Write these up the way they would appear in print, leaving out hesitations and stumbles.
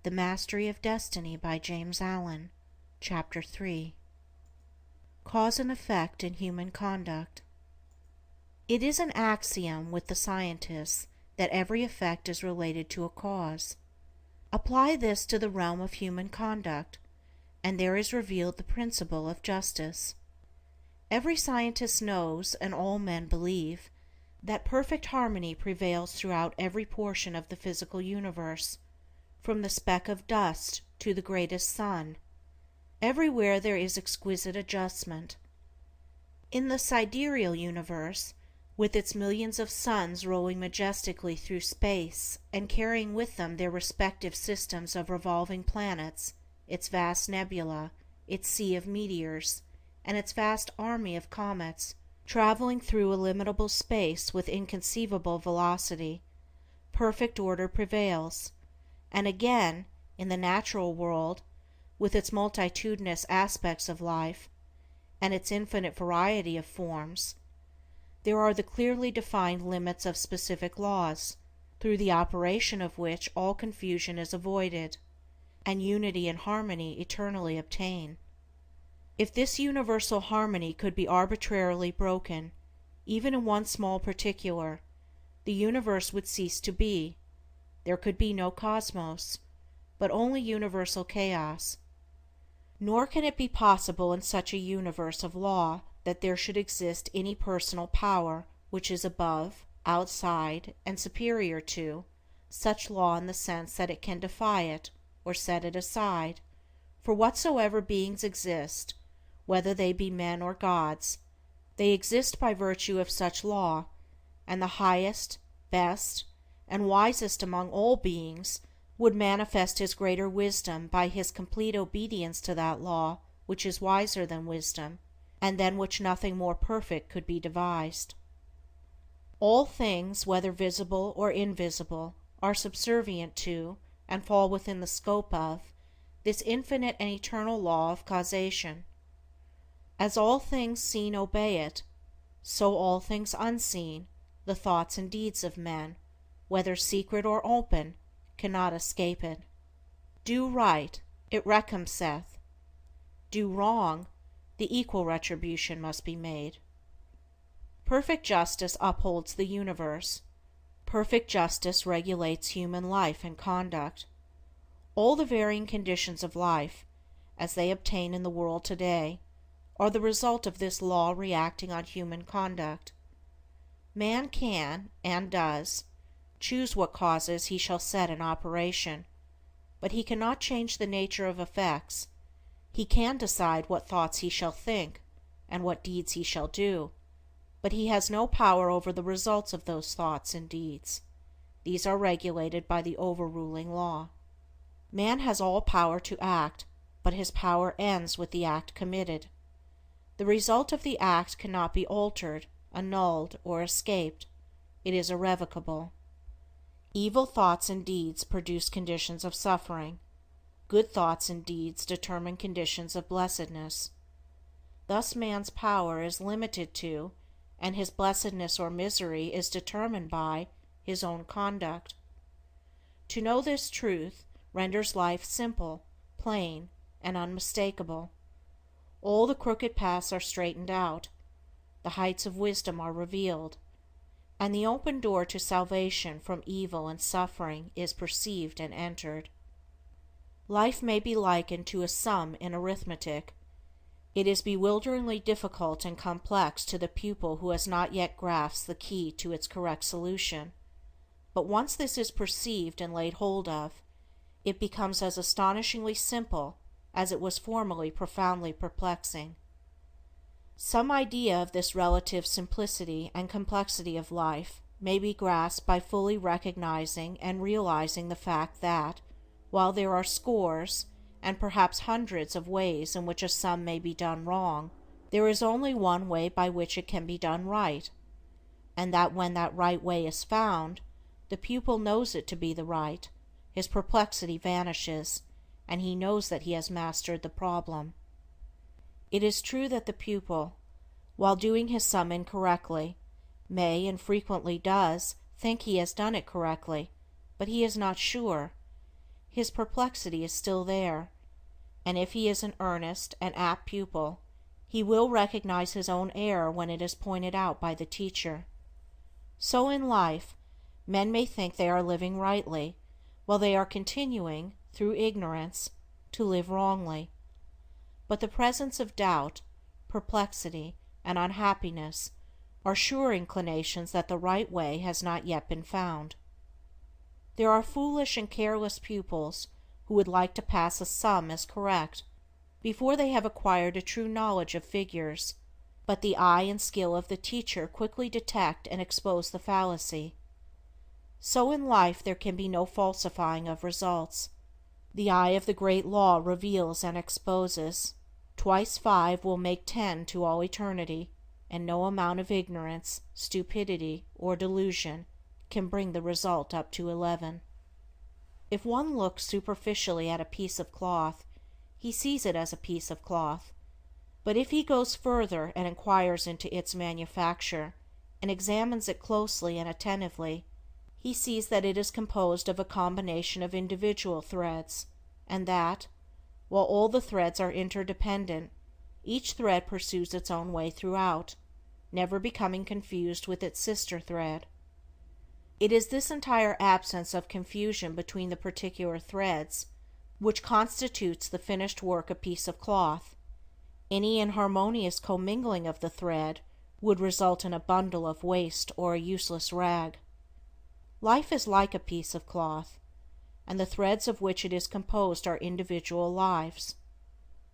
The Mastery of Destiny by Jamesallen. Chapter 3. Cause and Effect in Human Conduct. It is an axiom with the scientists that every effect is related to a cause. Apply this to the realm of human conduct, and there is revealed the principle of justice. Every scientist knows, and all men believe, that perfect harmony prevails throughout every portion of the physical universe, from the speck of dust to the greatest sun. Everywhere there is exquisite adjustment. In the sidereal universe, with its millions of suns rolling majestically through space and carrying with them their respective systems of revolving planets, its vast nebula, its sea of meteors, and its vast army of comets, traveling through illimitable space with inconceivable velocity, perfect order prevails. And again, in the natural world, with its multitudinous aspects of life, and its infinite variety of forms, there are the clearly defined limits of specific laws, through the operation of which all confusion is avoided, and unity and harmony eternally obtain. If this universal harmony could be arbitrarily broken, even in one small particular, the universe would cease to be. There could be no cosmos, but only universal chaos. Nor can it be possible in such a universe of law that there should exist any personal power which is above, outside, and superior to such law in the sense that it can defy it, or set it aside, for whatsoever beings exist, whether they be men or gods, they exist by virtue of such law, and the highest, best, and wisest among all beings would manifest his greater wisdom by his complete obedience to that law which is wiser than wisdom, and than which nothing more perfect could be devised. All things, whether visible or invisible, are subservient to, and fall within the scope of, this infinite and eternal law of causation. As all things seen obey it, so all things unseen, the thoughts and deeds of men, whether secret or open, cannot escape it. Do right, it recompenseth. Do wrong, the equal retribution must be made. Perfect justice upholds the universe. Perfect justice regulates human life and conduct. All the varying conditions of life, as they obtain in the world today, are the result of this law reacting on human conduct. Man can, and does, choose what causes he shall set in operation, but he cannot change the nature of effects. He can decide what thoughts he shall think, and what deeds he shall do, but he has no power over the results of those thoughts and deeds. These are regulated by the overruling law. Man has all power to act, but his power ends with the act committed. The result of the act cannot be altered, annulled, or escaped. It is irrevocable. Evil thoughts and deeds produce conditions of suffering. Good thoughts and deeds determine conditions of blessedness. Thus man's power is limited to, and his blessedness or misery is determined by, his own conduct. To know this truth renders life simple, plain, and unmistakable. All the crooked paths are straightened out, the heights of wisdom are revealed, and the open door to salvation from evil and suffering is perceived and entered. Life may be likened to a sum in arithmetic. It is bewilderingly difficult and complex to the pupil who has not yet grasped the key to its correct solution, but once this is perceived and laid hold of, it becomes as astonishingly simple as it was formerly profoundly perplexing. Some idea of this relative simplicity and complexity of life may be grasped by fully recognizing and realizing the fact that, while there are scores, and perhaps hundreds of ways in which a sum may be done wrong, there is only one way by which it can be done right, and that when that right way is found, the pupil knows it to be the right, his perplexity vanishes, and he knows that he has mastered the problem. It is true that the pupil, while doing his sum incorrectly, may, and frequently does, think he has done it correctly, but he is not sure. his perplexity is still there, and if he is an earnest and apt pupil, he will recognize his own error when it is pointed out by the teacher. So in life, men may think they are living rightly, while they are continuing, through ignorance, to live wrongly. But the presence of doubt, perplexity, and unhappiness are sure inclinations that the right way has not yet been found. There are foolish and careless pupils who would like to pass a sum as correct before they have acquired a true knowledge of figures, but the eye and skill of the teacher quickly detect and expose the fallacy. So in life there can be no falsifying of results. The eye of the great law reveals and exposes. Twice 5 will make 10 to all eternity, and no amount of ignorance, stupidity, or delusion can bring the result up to 11. If one looks superficially at a piece of cloth, he sees it as a piece of cloth, but if he goes further and inquires into its manufacture, and examines it closely and attentively, he sees that it is composed of a combination of individual threads, and that, while all the threads are interdependent, each thread pursues its own way throughout, never becoming confused with its sister thread. It is this entire absence of confusion between the particular threads which constitutes the finished work a piece of cloth. Any inharmonious commingling of the thread would result in a bundle of waste or a useless rag. Life is like a piece of cloth, and the threads of which it is composed are individual lives.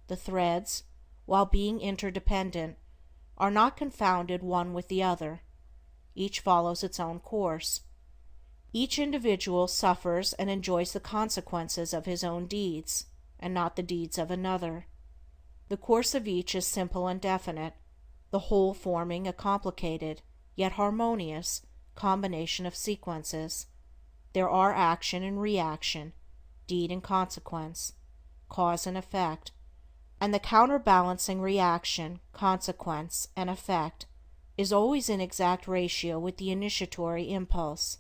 The threads, while being interdependent, are not confounded one with the other. Each follows its own course. Each individual suffers and enjoys the consequences of his own deeds, and not the deeds of another. The course of each is simple and definite, the whole forming a complicated, yet harmonious, combination of sequences. There are action and reaction, deed and consequence, cause and effect, and the counterbalancing reaction, consequence, and effect is always in exact ratio with the initiatory impulse.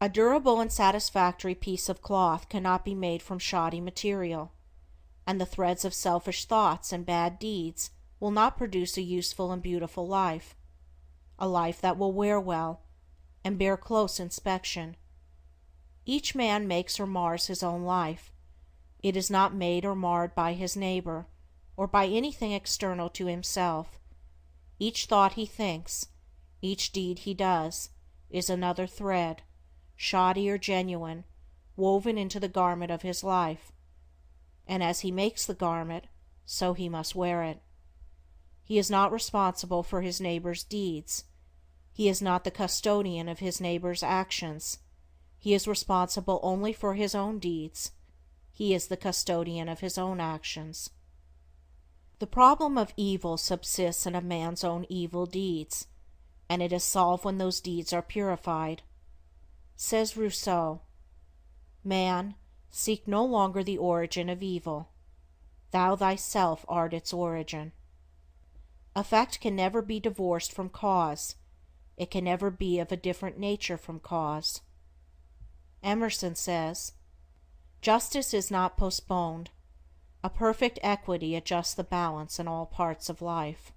A durable and satisfactory piece of cloth cannot be made from shoddy material, and the threads of selfish thoughts and bad deeds will not produce a useful and beautiful life, a life that will wear well and bear close inspection. Each man makes or mars his own life. It is not made or marred by his neighbor, or by anything external to himself. Each thought he thinks, each deed he does, is another thread, shoddy or genuine, woven into the garment of his life, and as he makes the garment, so he must wear it. He is not responsible for his neighbor's deeds. He is not the custodian of his neighbor's actions. He is responsible only for his own deeds. He is the custodian of his own actions. The problem of evil subsists in a man's own evil deeds, and it is solved when those deeds are purified. Says Rousseau, "Man, seek no longer the origin of evil. Thou thyself art its origin." Effect can never be divorced from cause. It can never be of a different nature from cause. Emerson says, "Justice is not postponed. A perfect equity adjusts the balance in all parts of life."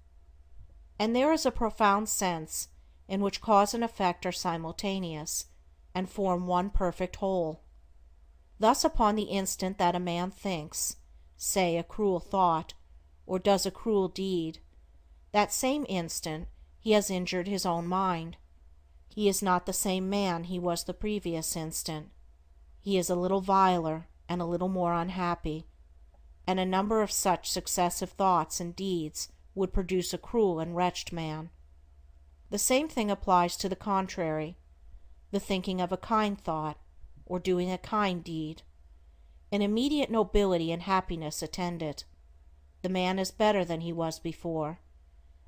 And there is a profound sense in which cause and effect are simultaneous, and form one perfect whole. Thus upon the instant that a man thinks, say a cruel thought, or does a cruel deed, that same instant he has injured his own mind. He is not the same man he was the previous instant. He is a little viler and a little more unhappy, and a number of such successive thoughts and deeds would produce a cruel and wretched man. The same thing applies to the contrary, the thinking of a kind thought, or doing a kind deed. An immediate nobility and happiness attend it. The man is better than he was before,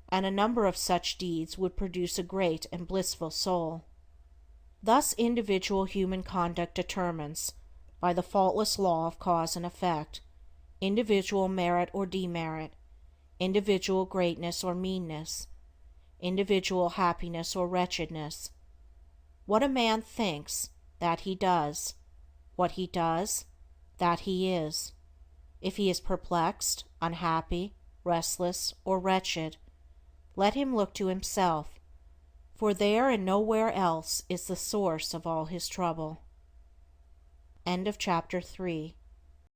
and a number of such deeds would produce a great and blissful soul. Thus individual human conduct determines, by the faultless law of cause and effect, individual merit or demerit, individual greatness or meanness, individual happiness or wretchedness. What a man thinks, that he does. What he does, that he is. If he is perplexed, unhappy, restless, or wretched, let him look to himself, for there and nowhere else is the source of all his trouble. End of chapter 3.